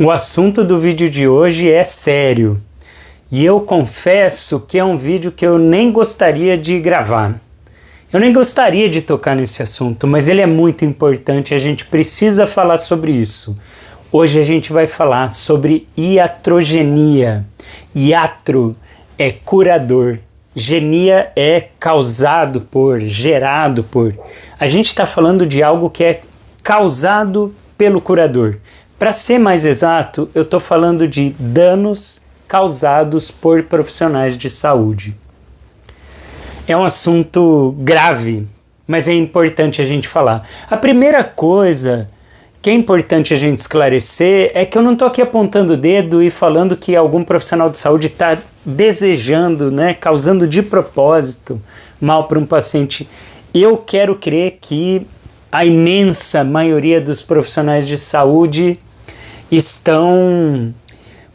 O assunto do vídeo de hoje é sério e eu confesso que é um vídeo que eu nem gostaria de gravar. Eu nem gostaria de tocar nesse assunto, mas ele é muito importante e a gente precisa falar sobre isso. Hoje a gente vai falar sobre iatrogenia. Iatro é curador, genia é causado por, gerado por. A gente está falando de algo que é causado pelo curador. Para ser mais exato, eu estou falando de danos causados por profissionais de saúde. É um assunto grave, mas é importante a gente falar. A primeira coisa que é importante a gente esclarecer é que eu não estou aqui apontando o dedo e falando que algum profissional de saúde está desejando, causando de propósito mal para um paciente. Eu quero crer que a imensa maioria dos profissionais de saúde estão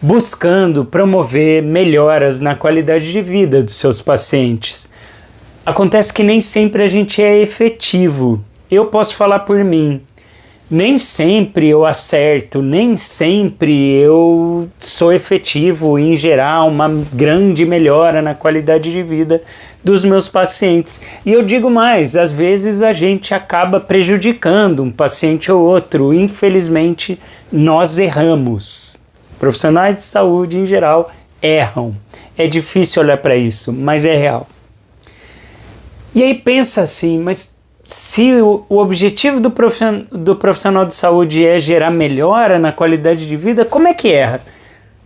buscando promover melhoras na qualidade de vida dos seus pacientes. Acontece que nem sempre a gente é efetivo. Eu posso falar por mim. Nem sempre eu acerto, nem sempre eu sou efetivo em gerar uma grande melhora na qualidade de vida dos meus pacientes. E eu digo mais, às vezes a gente acaba prejudicando um paciente ou outro. Infelizmente, nós erramos. Profissionais de saúde, em geral, erram. É difícil olhar para isso, mas é real. E aí pensa assim, mas se o objetivo do profissional de saúde é gerar melhora na qualidade de vida, como é que erra?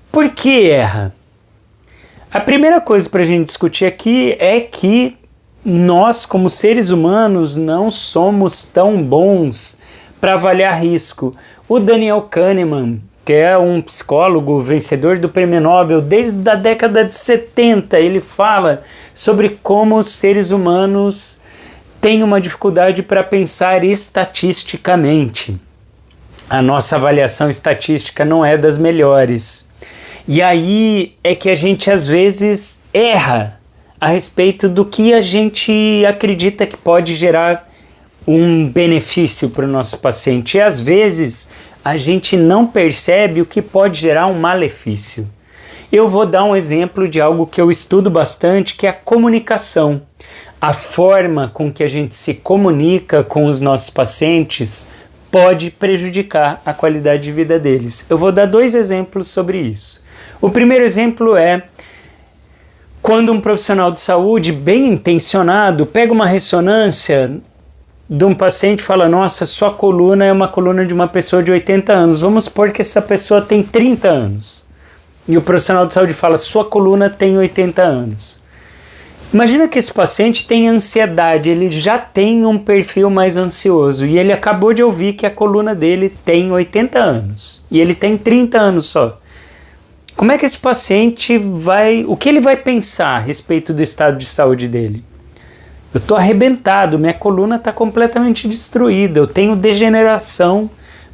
Por que erra? A primeira coisa para a gente discutir aqui é que nós, como seres humanos, não somos tão bons para avaliar risco. O Daniel Kahneman, que é um psicólogo vencedor do Prêmio Nobel desde a década de 70, ele fala sobre como os seres humanos têm uma dificuldade para pensar estatisticamente. A nossa avaliação estatística não é das melhores. E aí é que a gente às vezes erra a respeito do que a gente acredita que pode gerar um benefício para o nosso paciente. E às vezes a gente não percebe o que pode gerar um malefício. Eu vou dar um exemplo de algo que eu estudo bastante, que é a comunicação. A forma com que a gente se comunica com os nossos pacientes pode prejudicar a qualidade de vida deles. Eu vou dar 2 exemplos sobre isso. O primeiro exemplo é quando um profissional de saúde bem intencionado pega uma ressonância de um paciente e fala: nossa, sua coluna é uma coluna de uma pessoa de 80 anos. Vamos supor que essa pessoa tem 30 anos. E o profissional de saúde fala: sua coluna tem 80 anos. Imagina que esse paciente tem ansiedade, ele já tem um perfil mais ansioso e ele acabou de ouvir que a coluna dele tem 80 anos e ele tem 30 anos só. Como é que esse paciente o que ele vai pensar a respeito do estado de saúde dele? Eu estou arrebentado, minha coluna está completamente destruída, eu tenho degeneração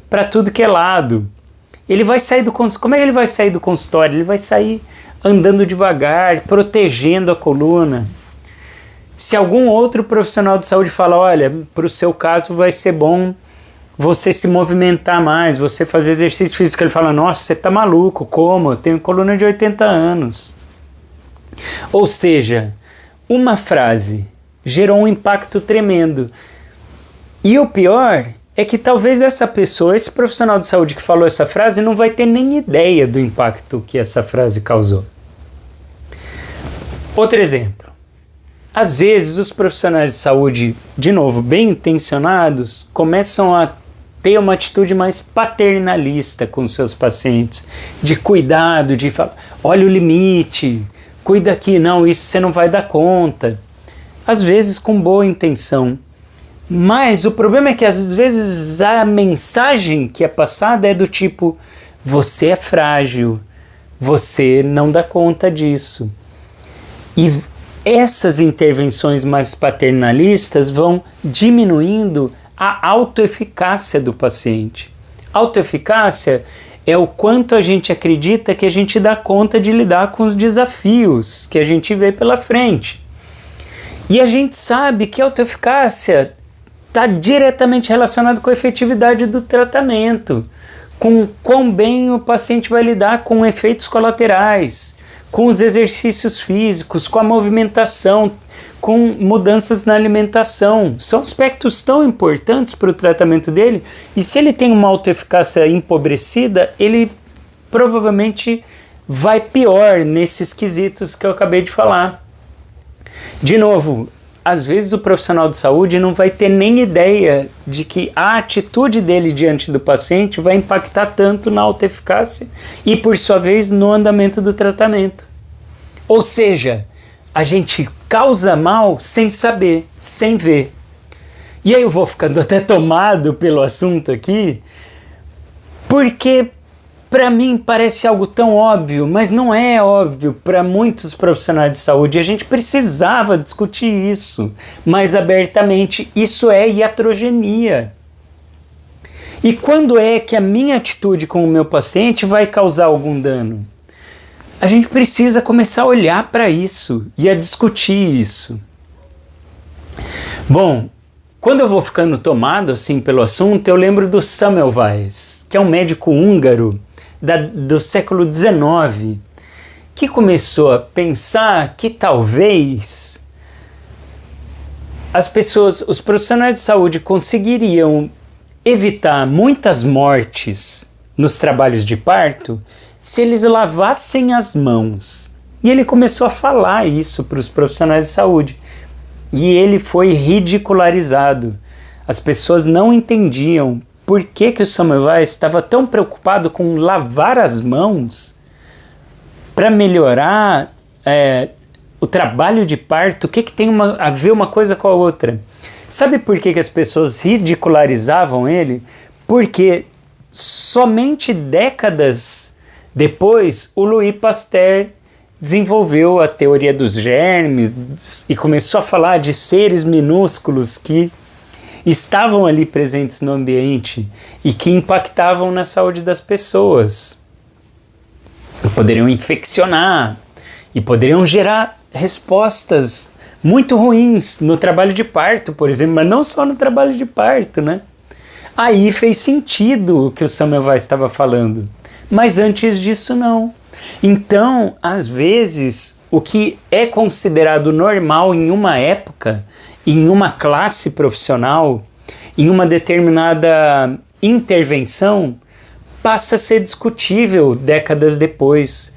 para tudo que é lado. Ele vai sair do consultório. Como é que ele vai sair do consultório? Ele vai sair andando devagar, protegendo a coluna. Se algum outro profissional de saúde fala: olha, para o seu caso vai ser bom você se movimentar mais, você fazer exercício físico, ele fala: nossa, você está maluco, como? Eu tenho coluna de 80 anos. Ou seja, uma frase gerou um impacto tremendo. E o pior é que talvez essa pessoa, esse profissional de saúde que falou essa frase, não vai ter nem ideia do impacto que essa frase causou. Outro exemplo. Às vezes os profissionais de saúde, de novo, bem intencionados, começam a ter uma atitude mais paternalista com seus pacientes, de cuidado, de falar: olha o limite, cuida aqui, não, isso você não vai dar conta. Às vezes com boa intenção. Mas o problema é que às vezes a mensagem que é passada é do tipo: você é frágil, você não dá conta disso. E essas intervenções mais paternalistas vão diminuindo a autoeficácia do paciente. Autoeficácia é o quanto a gente acredita que a gente dá conta de lidar com os desafios que a gente vê pela frente. E a gente sabe que a autoeficácia está diretamente relacionado com a efetividade do tratamento, com quão bem o paciente vai lidar com efeitos colaterais, com os exercícios físicos, com a movimentação, com mudanças na alimentação. São aspectos tão importantes para o tratamento dele, e se ele tem uma autoeficácia empobrecida, ele provavelmente vai pior nesses quesitos que eu acabei de falar. De novo, às vezes o profissional de saúde não vai ter nem ideia de que a atitude dele diante do paciente vai impactar tanto na autoeficácia e, por sua vez, no andamento do tratamento. Ou seja, a gente causa mal sem saber, sem ver. E aí eu vou ficando até tomado pelo assunto aqui, porque para mim parece algo tão óbvio, mas não é óbvio para muitos profissionais de saúde. A gente precisava discutir isso mais abertamente. Isso é iatrogenia. E quando é que a minha atitude com o meu paciente vai causar algum dano? A gente precisa começar a olhar para isso e a discutir isso. Bom, quando eu vou ficando tomado assim pelo assunto, eu lembro do Semmelweis, que é um médico húngaro do século XIX, que começou a pensar que talvez as pessoas, os profissionais de saúde conseguiriam evitar muitas mortes nos trabalhos de parto se eles lavassem as mãos. E ele começou a falar isso para os profissionais de saúde. E ele foi ridicularizado. As pessoas não entendiam por que o Semmelweis estava tão preocupado com lavar as mãos para melhorar o trabalho de parto. O que tem a ver uma coisa com a outra? Sabe por que as pessoas ridicularizavam ele? Porque somente décadas depois o Louis Pasteur desenvolveu a teoria dos germes e começou a falar de seres minúsculos que estavam ali presentes no ambiente e que impactavam na saúde das pessoas. Poderiam infeccionar e poderiam gerar respostas muito ruins no trabalho de parto, por exemplo, mas não só no trabalho de parto, né? Aí fez sentido o que o Semmelweis estava falando, mas antes disso não. Então, às vezes, o que é considerado normal em uma época, em uma classe profissional, em uma determinada intervenção, passa a ser discutível décadas depois.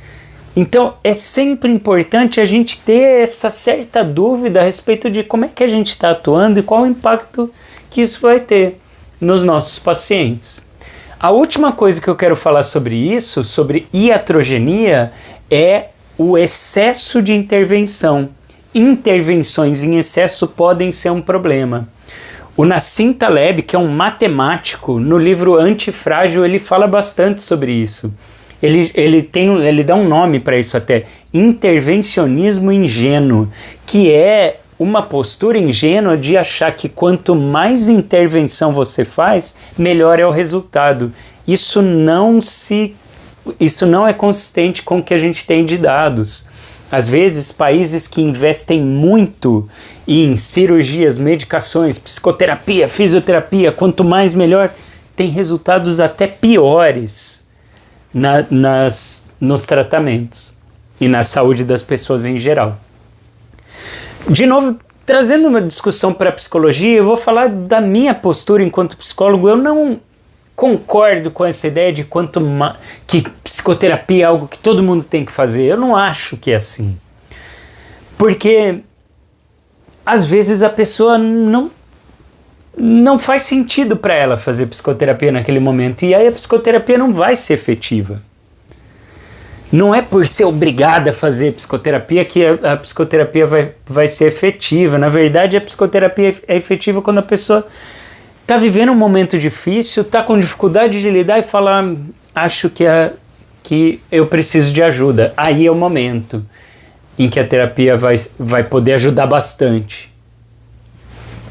Então, é sempre importante a gente ter essa certa dúvida a respeito de como é que a gente está atuando e qual o impacto que isso vai ter nos nossos pacientes. A última coisa que eu quero falar sobre isso, sobre iatrogenia, é o excesso de intervenção. Intervenções em excesso podem ser um problema. O Nassim Taleb, que é um matemático, no livro Antifrágil, ele fala bastante sobre isso. Ele dá um nome para isso até, intervencionismo ingênuo, que é uma postura ingênua de achar que quanto mais intervenção você faz, melhor é o resultado. Isso não é consistente com o que a gente tem de dados. Às vezes, países que investem muito em cirurgias, medicações, psicoterapia, fisioterapia, quanto mais melhor, tem resultados até piores nos tratamentos e na saúde das pessoas em geral. De novo, trazendo uma discussão para a psicologia, eu vou falar da minha postura enquanto psicólogo. Eu não concordo com essa ideia de que psicoterapia é algo que todo mundo tem que fazer. Eu não acho que é assim. Porque, às vezes, a pessoa não faz sentido para ela fazer psicoterapia naquele momento. E aí a psicoterapia não vai ser efetiva. Não é por ser obrigada a fazer psicoterapia que a psicoterapia vai ser efetiva. Na verdade, a psicoterapia é efetiva quando a pessoa está vivendo um momento difícil, está com dificuldade de lidar e fala, acho que eu preciso de ajuda. Aí é o momento em que a terapia vai poder ajudar bastante.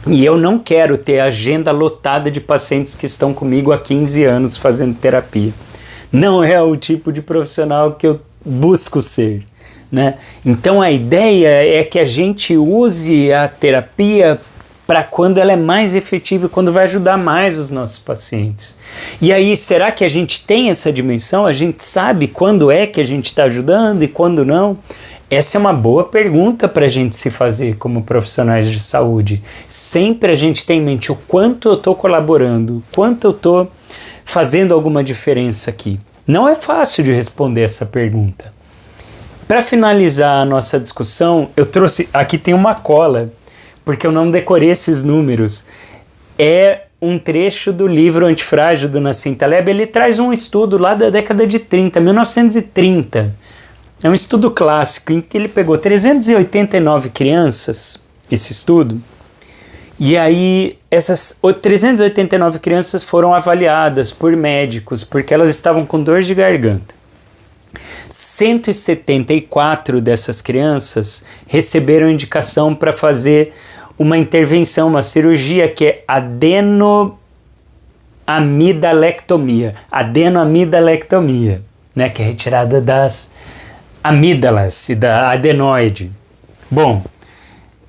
E eu não quero ter agenda lotada de pacientes que estão comigo há 15 anos fazendo terapia. Não é o tipo de profissional que eu busco ser, né? Então a ideia é que a gente use a terapia para quando ela é mais efetiva e quando vai ajudar mais os nossos pacientes. E aí, será que a gente tem essa dimensão? A gente sabe quando é que a gente está ajudando e quando não? Essa é uma boa pergunta para a gente se fazer como profissionais de saúde. Sempre a gente tem em mente o quanto eu estou colaborando, quanto eu estou fazendo alguma diferença aqui. Não é fácil de responder essa pergunta. Para finalizar a nossa discussão, eu trouxe, aqui tem uma cola, porque eu não decorei esses números. É um trecho do livro Antifrágil do Nassim Taleb. Ele traz um estudo lá da década de 30, 1930. É um estudo clássico em que ele pegou 389 crianças, esse estudo, e aí essas 389 crianças foram avaliadas por médicos porque elas estavam com dor de garganta. 174 dessas crianças receberam indicação para fazer uma intervenção, uma cirurgia que é adenoamidalectomia, né, que é retirada das amígdalas e da adenoide. Bom,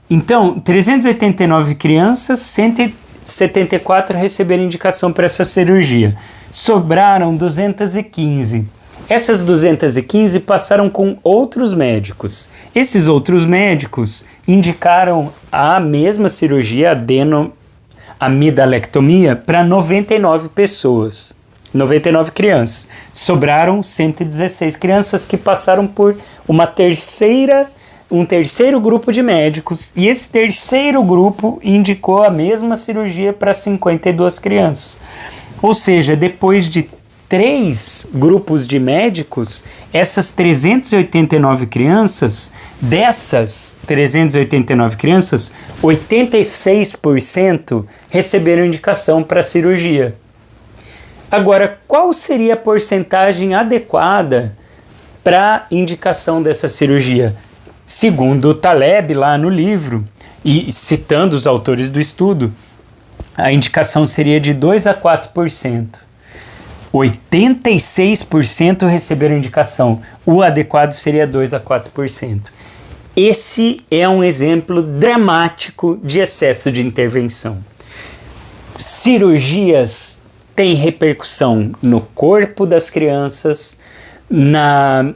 então, 389 crianças, 174 receberam indicação para essa cirurgia. Sobraram 215. Essas 215 passaram com outros médicos. Esses outros médicos indicaram a mesma cirurgia, adenoamidalectomia, para 99 pessoas. 99 crianças. Sobraram 116 crianças que passaram por um terceiro grupo de médicos, e esse terceiro grupo indicou a mesma cirurgia para 52 crianças. Ou seja, depois de 3 grupos de médicos, essas 389 crianças, dessas 389 crianças, 86% receberam indicação para cirurgia. Agora, qual seria a porcentagem adequada para indicação dessa cirurgia? Segundo o Taleb, lá no livro, e citando os autores do estudo, a indicação seria de 2 a 4%. 86% receberam indicação. O adequado seria 2 a 4%. Esse é um exemplo dramático de excesso de intervenção. Cirurgias têm repercussão no corpo das crianças, na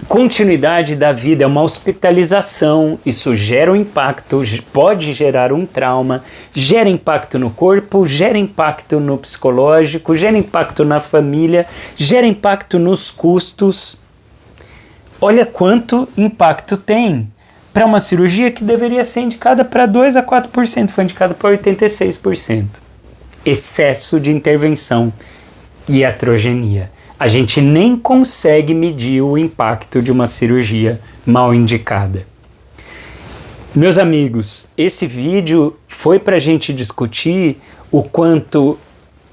continuidade da vida, é uma hospitalização, isso gera um impacto, pode gerar um trauma, gera impacto no corpo, gera impacto no psicológico, gera impacto na família, gera impacto nos custos. Olha quanto impacto tem para uma cirurgia que deveria ser indicada para 2 a 4%, foi indicada para 86%. Excesso de intervenção e iatrogenia. A gente nem consegue medir o impacto de uma cirurgia mal indicada. Meus amigos, esse vídeo foi para a gente discutir o quanto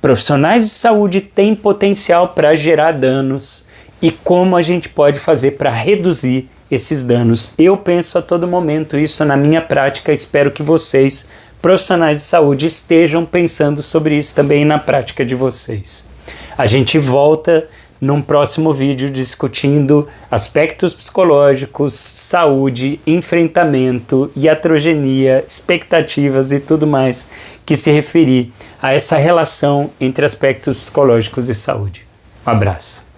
profissionais de saúde têm potencial para gerar danos e como a gente pode fazer para reduzir esses danos. Eu penso a todo momento isso na minha prática, espero que vocês, profissionais de saúde, estejam pensando sobre isso também na prática de vocês. A gente volta num próximo vídeo discutindo aspectos psicológicos, saúde, enfrentamento, iatrogenia, expectativas e tudo mais que se referir a essa relação entre aspectos psicológicos e saúde. Um abraço.